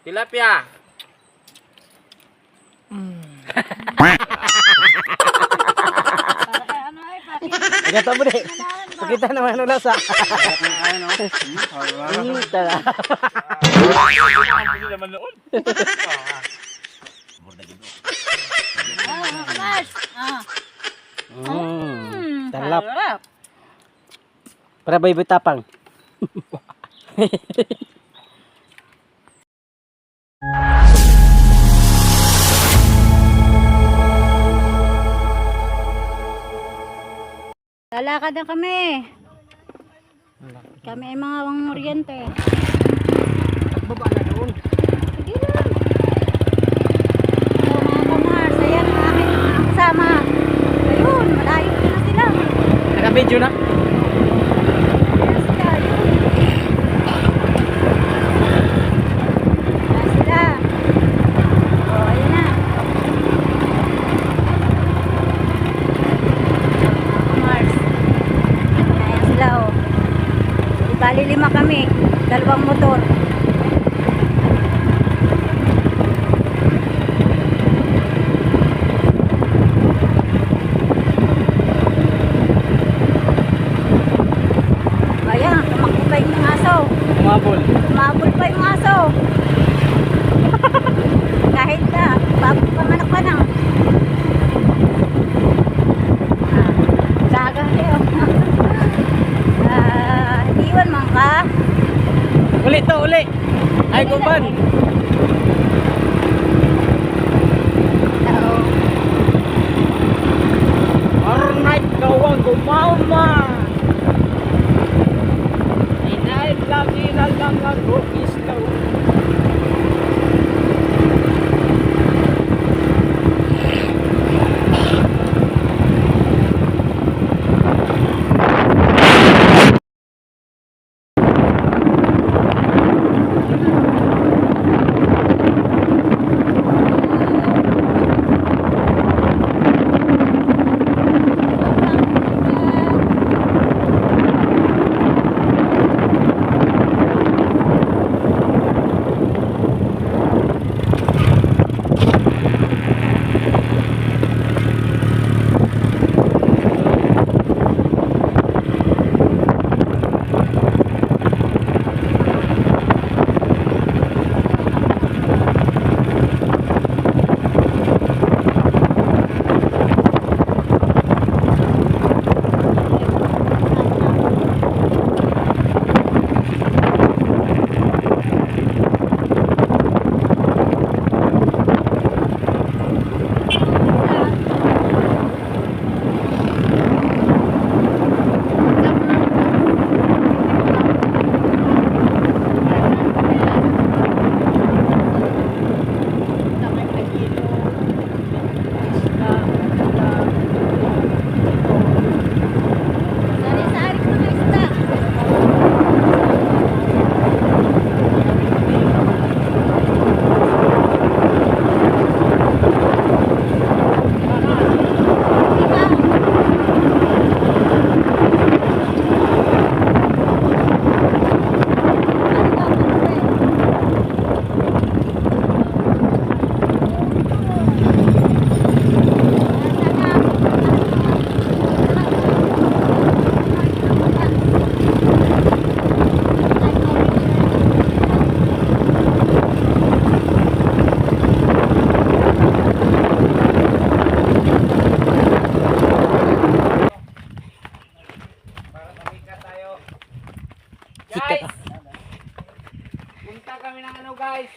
Tilapia. Agad mo din. Pakita naman ang lasa. Tara. Hindi naman noon. Talap. Para bay tapang. Lalakad na kami. Kami ay mga oriente. Baba na doon. Sige lang. So mga kamars, ayan ang aking mga kasama. Ayun, malayo na sila. Naka-video na. Ayan sila, ayun. Ayan sila. O, ayun na. Kamars. Ayan sila, o. Bali 5 kami. 2 motor. Ayan, tumakbo pa yung aso. Umabol. Umabol pa yung aso. Kahit na, bago pamanak-panak. Gaga kayo. Iwan man ka. Uli to, uli. Ay, kuban. Oo. Alright, gawang gumama. Inay, lagi na lang ako islaw. Sari-sari ko na isda. Guys! Punta kami ng ano guys?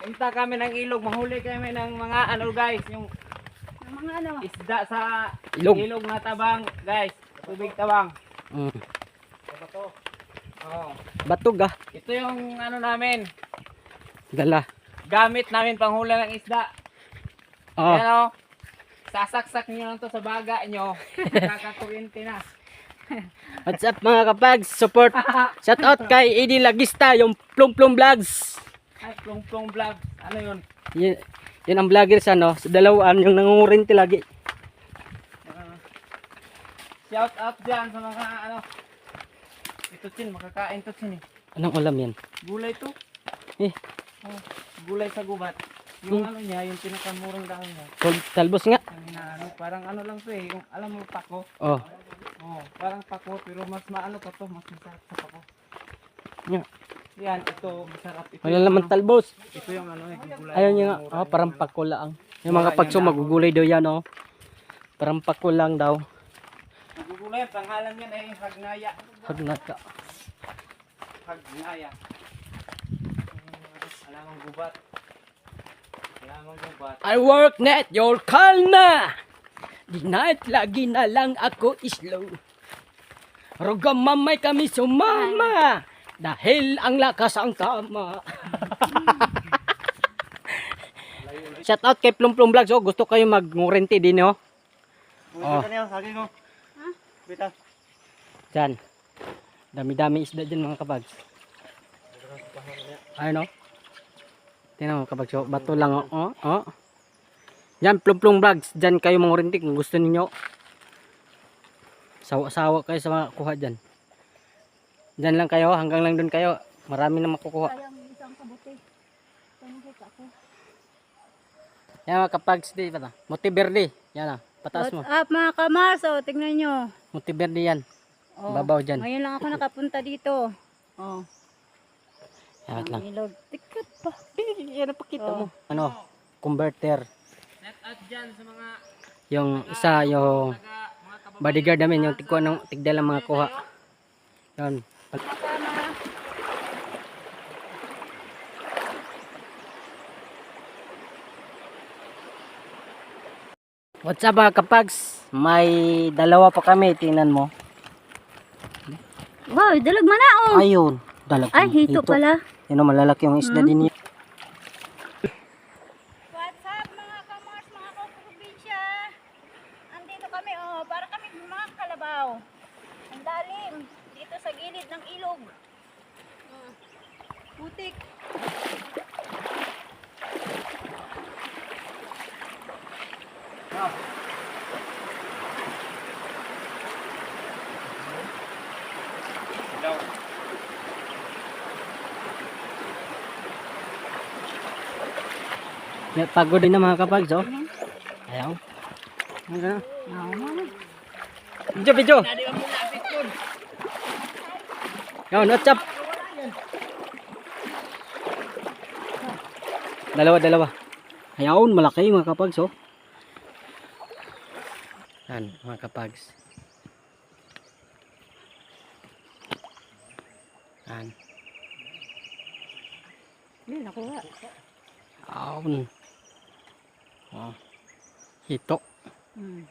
Punta kami ng ilog. Mahuli kami ng mga ano guys. Yung Ang mga ano. isda sa Ilog. ilog na tabang guys. Tubig tabang. Mm. Ito. Oh. Batog ah. Ito yung ano namin. Dala. Gamit namin panghula ng isda. Oh. Yan o. Sasaksak nyo lang to sa baga nyo. Kakakuwente na. What's up mga kapags? Support. Shout out kay Eddie Lagista, yung Plum Plum Vlogs. Ay, plong vlog. Ano yun? Yun ang vlogger sa ano, sa Dalawaan, yung nangungurinti lagi. Shout out dyan sa mga ano. Ito Chin, makakain to Chin eh. Anong ulam yan? Gulay to. Eh, Oh, gulay sa gubat. Yung ano niya, yung pinakamurang dahon niya. Talbos nga. Ang hinaano, parang ano lang to eh. Yung, alam mo, pako. Oh. Oh, parang pako, pero mas maano pa to, mas masarap sa pako. Yeah. Yan, ito, masarap. Ito Wala yung naman ano, talbos. ito yung ano eh, gulay. Ayaw niya nga. mura Oh, parang yung- pako lang. Yung mga pagso magugulay daw yan oh. Parang pako lang daw. Gulay, pangalan yan ay hagnaya. Hagnata. Hagnaya. Alam ang gubat. Alam ang gubat. I work net, your call na. Di night, lagi na lang ako slow. Rugamamay kami sumama. Dahil ang lakas ang tama. Shout out kay Plum Plum Vlogs. Oh, gusto kayo mag-ngurente din oh. Oh. Saging ko. Bita. Diyan. Dami-dami isda dyan mga kabags. Ayun oh. Tingnan mo kabags. Oh, bato lang oh. Oh. Oh. Diyan Plum Plum Vlogs. Diyan kayo mangurente kung gusto ninyo. Sawa-sawa kayo sa mga kuha dyan. Diyan lang kayo. Hanggang lang dun kayo. Marami na makukuha. Sayang isang kabuti. Tanong ko ako. Yan mga kapags. Di ba? Muti verde. Yan ah. Pataas mo. What's up mga kamars? O, tignan nyo. Muti verde yan. Oh, Babaw dyan. ngayon lang ako nakapunta dito. Oh, Yan lang. ang ilog. Tikat pa. Yan pakita Oh. mo. Ano? Converter. Shout out dyan sa mga Yung isa yung mga kababayan. bodyguard namin. Yung tigda lang mga kuha. Yan. Kasama. What's up mga kapags? May dalawa pa kami. Tingnan mo. Wow, dalag man na oh. Ayun. Dalag. Ay, hito pala. Yan o, malalaki yung isda din yun. What's up mga kamars, mga kaprobinsya? Andito kami oh, para kami mga kalabaw. Ang lalim dito sa gilid ng ilog. Putik. May pagod din na mga kapags oh. Ayaw. Video, video. Yan, what's up? Dalawa. Ayaw, malaki mga kapags oh. Yan, mga kapags. Yan. Hindi, nakuha. Aun. Oh. Hito. Hmm.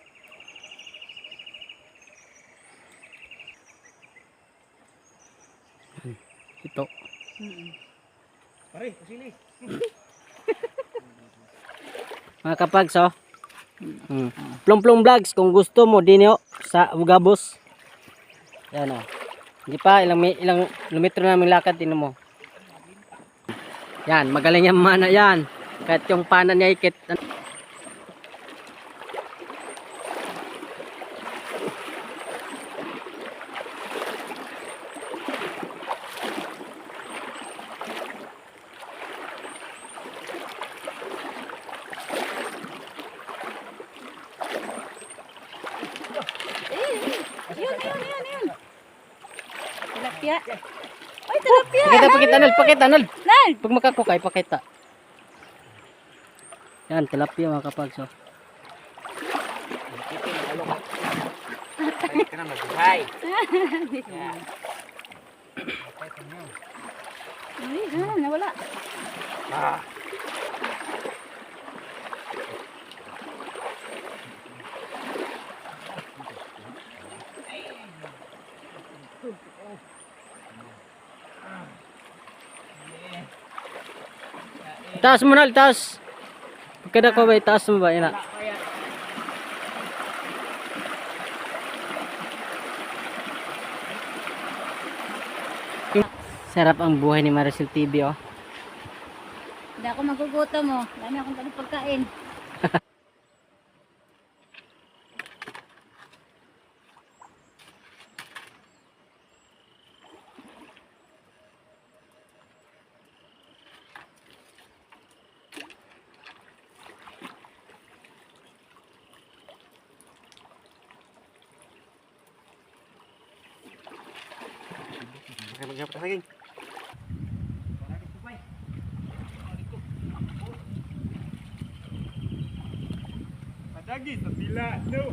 Hito. Pare, kusili. Mga kapags oh. Plum Plum Vlogs kung gusto mo din yo sa Ugabos. Yan oh. Hindi pa ilang kilometro namin lakad din mo. Yan, magaling yung mana yan. Kahit yung pana niya ikit. Yun. Tilapia. Ay, tilapia. Pakita Nal. Nal. Pag makakukay, pakita. Yan, tilapia mga kapags oh. Ay, ka na magbuhay. Ay, nawala. Ah. Taas mo Nal, taas. Pagkada ko ba, taas mo ba? Yan na. Sarap ang buhay ni Maricel TV oh. Hindi ako magugutom mo. Dami akong pagkain. Magkakap na saging. Padagi sa pila, no.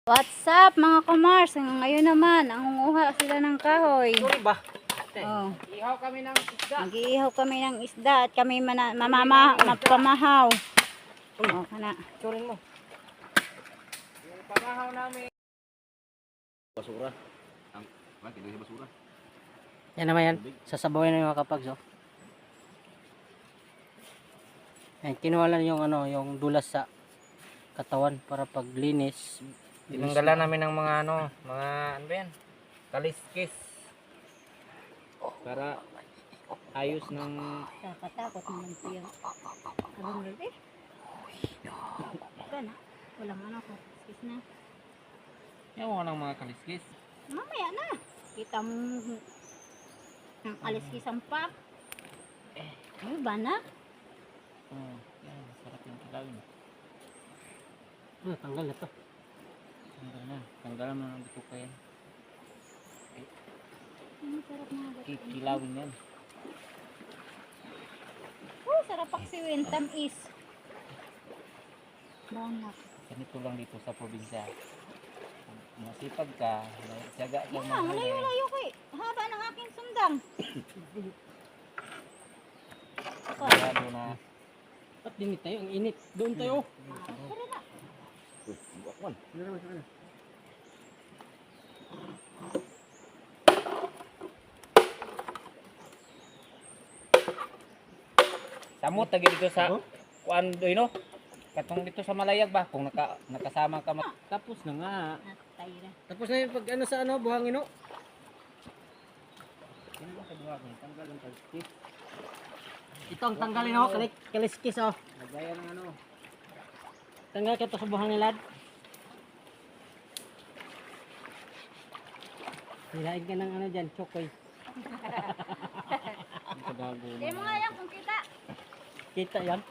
What's up mga kamars? Ngayon naman, ang hunguha sila ng kahoy. Sorry ba? Oh. Ihaw kami ng isda. Mag-iihaw kami ng isda at kami mapamahaw. Oh, kana. Sorry mo. Yung pamahaw namin. Basura. Ang hindi sa basura. Yan naman yan. Sasabawin na yung mga kapags, oh. Yan, kinuha lang yung ano, yung dulas sa katawan para paglinis. Tinanggala namin ng mga ano ba yan? Kaliskis. Para ayos ng Nakatakot naman siya. Abang gabi. Kana. Walang ano ko. Excuse na. yawa ng mga kaliskis. Mamaya na. Kita mo ang aliskisan pa. Ano ba na? Yan, sarap yung kilawin. Tanggal na to. Tanggal na ng buto pa yan. Ang sarap na. Kilawin yan. Oh, sarap paksiwin. Tamis. Banat. Ganito lang dito sa probinsya. Kung masipag ka, may tiyaga ka Yeah, malayo-layo ko eh. Haba ng aking sundang. Sigurado na At dinit tayo, ang init. Doon tayo. Tara na. Buwan. samot lagi dito sa kuan do no. Katong dito sa Malayag ba kung nakasama ka Tapos na nga. Natay na. Tapos na yung pag ano sa ano, buhangin, oh. tanggal ang kaliskis. Ito ang tanggalin, oh. Kaliskis, oh. Lagaya ng ano. Tanggal ka to sa buhangin, lad. Hilain ka ng ano dyan, chokoy. Hindi mo nga yan kung kita. Kita yan.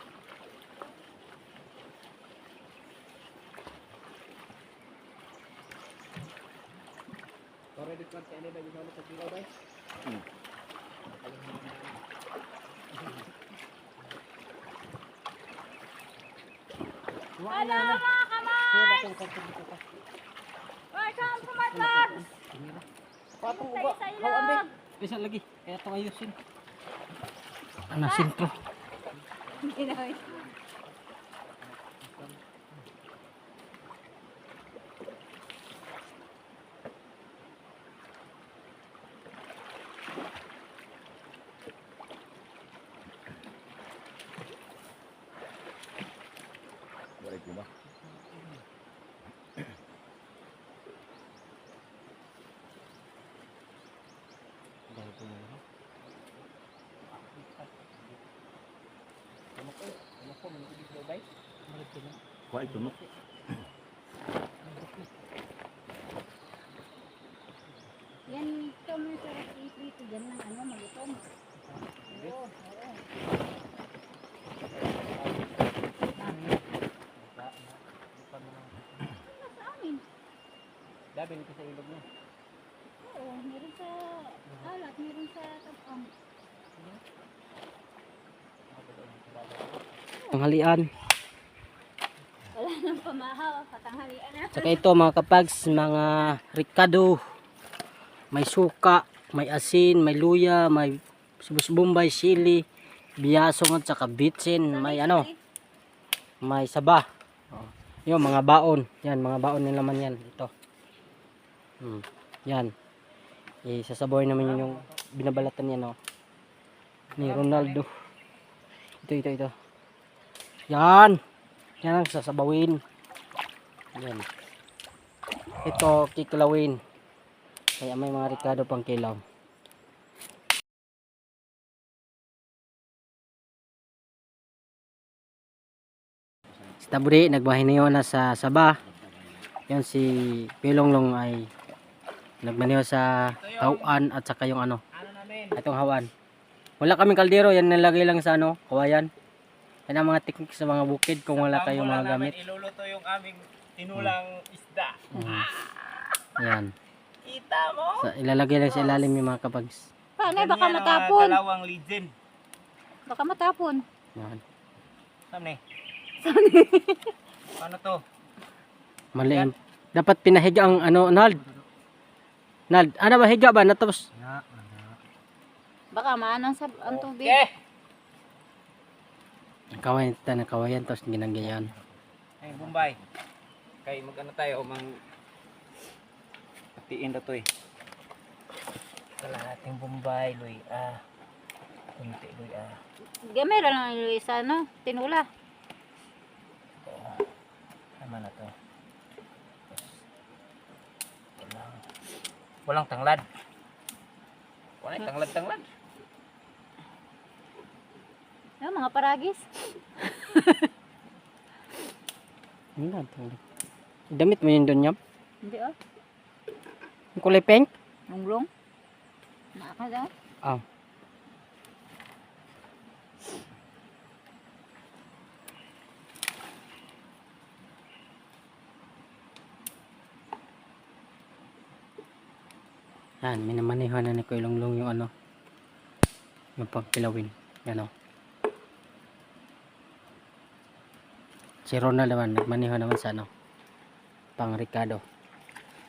Para dito ka ini ba gusto sa kilaw ba? Hello mga kamay! Welcome to my vlog! Patong Tayo uba. sa Hawan ba? ilog! Bisa lagi. Kaya ito ayusin. Ano, sintro. Balik ko ba? Kuha ito no. Yan, ito mo yung sarap iprito dyan ng ano, malutom. Oo, oo. Ano sa amin? Dabi dito sa ilog na. Oo, meron sa alat, meron sa tapang. Tanghalian. Wala nang pamahaw, patanghalian na. Saka ito mga kapags, mga ricado. May suka, may asin, may luya, may sibuyas bombay, sili, biyasong at saka bitsin, may ano, may saba. Oh. Yung mga baon. Yan, mga baon nila man yan. Ito. Yan. Isasaboy naman yun yung binabalatan yan, oh. Ni Ronaldo. Ito. Yan. Yan ang sasabawin. Yan. Ito, kikilawin. Kaya may mga ricado pang kilaw. Si Taburi, nagmahiniyo na sa Saba. Yan si Pilonglong ay nagmaniho sa tauan at saka yung ano, Ano namin? itong hawan. Wala kaming kaldero, yan nilagay lang sa ano, kawayan. Yan ang mga technique sa mga bukid kung wala kayong mga gamit. Iluluto yung aming tinulang isda. Yan. Kita mo? So, ilalagay lang sa ilalim yung mga kabags. Paano? Baka Ganyan ang mga matapon. dalawang legend. Baka matapon. Yan. Saan Paano to? Mali. Dapat pinahiga ang ano, Nald. Nald, ano ba higa ba? Natapos. Baka maanong sa ang tubig. Okay. Kawayan, tapos ginagayan. Ay, Bombay. Kay mag-ano tayo, hatiin na to eh. Kalahating Bombay, Luy. Kunti, Luy. Gamera lang yung isa, no? Tinula. Tama na to. Walang tanglad. Walang tanglad. Yung mga paragis. Damit mo yun doon, Yam? Hindi Yung kulay pink? Lunglong. Nakakada. Ah. Yan, minamaneho na ni Kuya Longlong yung ano, yung pagpilawin. Yan o. Si Ronald naman, nagmaneho naman sa ano, pang Ricardo.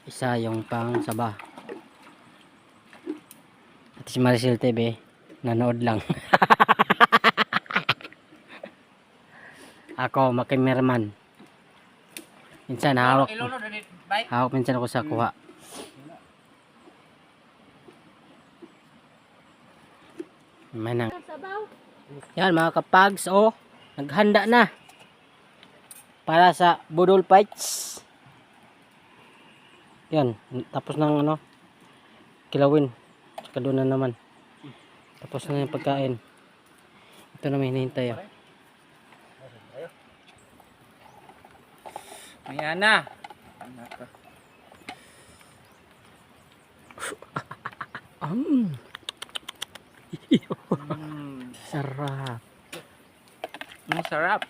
Isa yung pang Sabah. At si Maricel TV, nanood lang. Ako, makimerman. Minsan hawak minsan ako sa kuha. Manang. Sabaw. Yan mga kapags, naghanda na para sa budol fights. Yan, tapos ng ano, kilawin. Saka doon na naman. Tapos na yung pagkain. Ito na may hinihintay. Ayan na. Sarap. Sarap.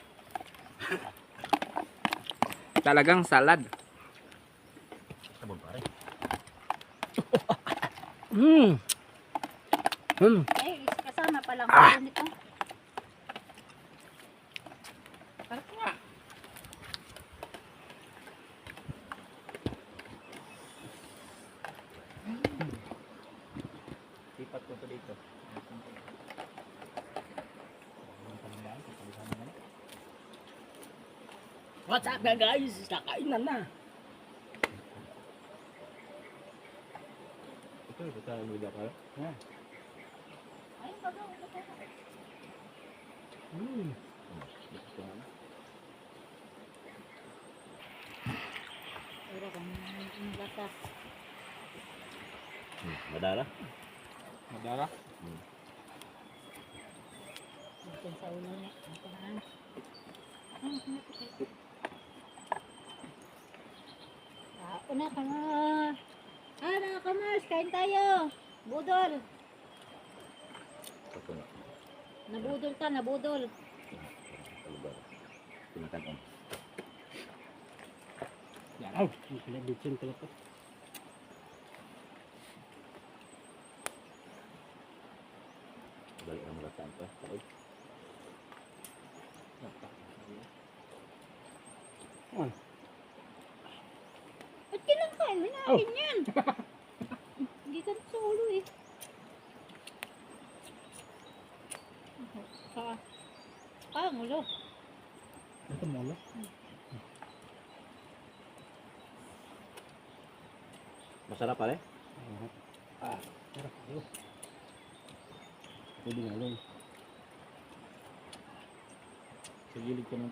Talagang salad. Sabon pare. Eh, kasama pa lang po nito. Sarap nga. Lipat ko to dito. What's up guys? Kakain na. Ito, kita ang mga pare. Ayun, bago. Pero kung latas. Madara. Madara. Ito sa ulo niya. Ito na. Una ka na. Mga kamars, kain tayo. Budol. Ito na. Nabudol ka, nabudol. Lugar. Pinakanon. Yan. Oh, pala bitsin pala to. Balik na mga tampa. Taoy. Ba't kinakain? May nakin yan. Hindi ka sa ulo eh. Ang ulo. Ito mo lo. Masarap pare. Sarap. Pwede nga lang. Sa gilid ka ng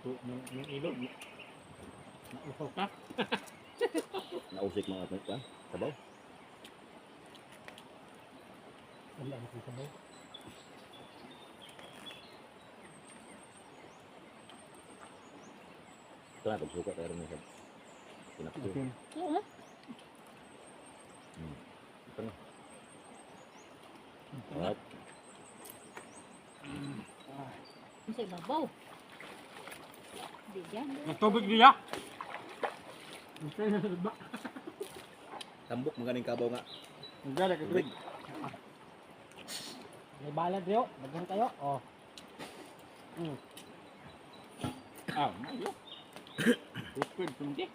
ilog. Nausaw ka. Nausik mga pa. Sabaw. Wala na kong sabaw. Ito na, pagsuka tayo rin sa pinakso. Oo. Ito na. Alright. Ang sa ibabaw. Hindi yan. May tubig niya. Tambok maganing kabaw nga. Ang gala ka Tubig. May balad yo. Daghan kayo. Oh. Ah, mayo. Liquid kundi.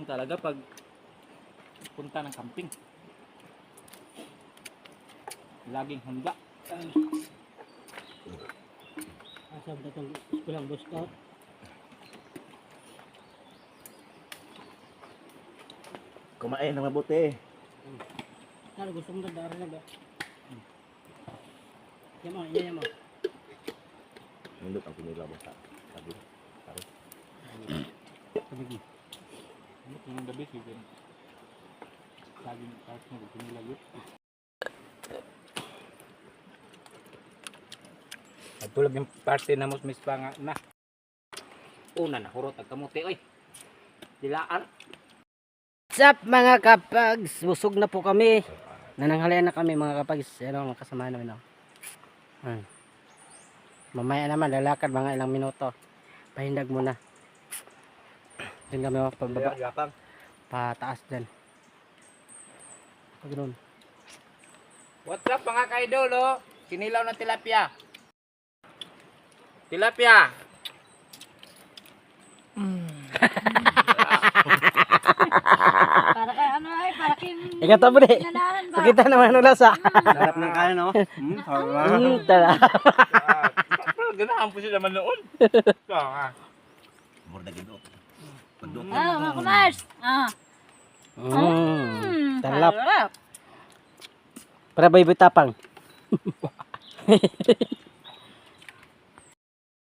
Talaga pag punta ng camping. Laging handa. Asam datong kulang Boy Scout. Kumain ng mabuti. Kalo gusto mo dadara na ba? Yamo, yamo. Nindot ang pinila mo sa sabi. Pare. Tabigi. Yung gabi siguro. Laging tapos mo pinilagot. Nagtulog yung parte na musmis pa nga na. Una na hurot ang kamuti oy. Dilaan. What's up mga kapags? Busog na po kami. Nananghalian na kami mga kapags. Ano ang kasama namin oh. Mamaya naman lalakad mga ilang minuto. Pahindag muna. Doon kami oh, pababa. Gapang. Pataas din. Paganoon. What's up mga kaidol oh? Kinilaw ng tilapia. Tilapia. Para kay ano ay, para kin... Ikat mo di. Nanahan ba? Pakita naman ang lasa. Sarap ng kain no? Tara. Ganahan po siya naman noon. Mura na gino. Pagdok. Ah, mga kumars. Talap. Sarap. Para ba ibutapang?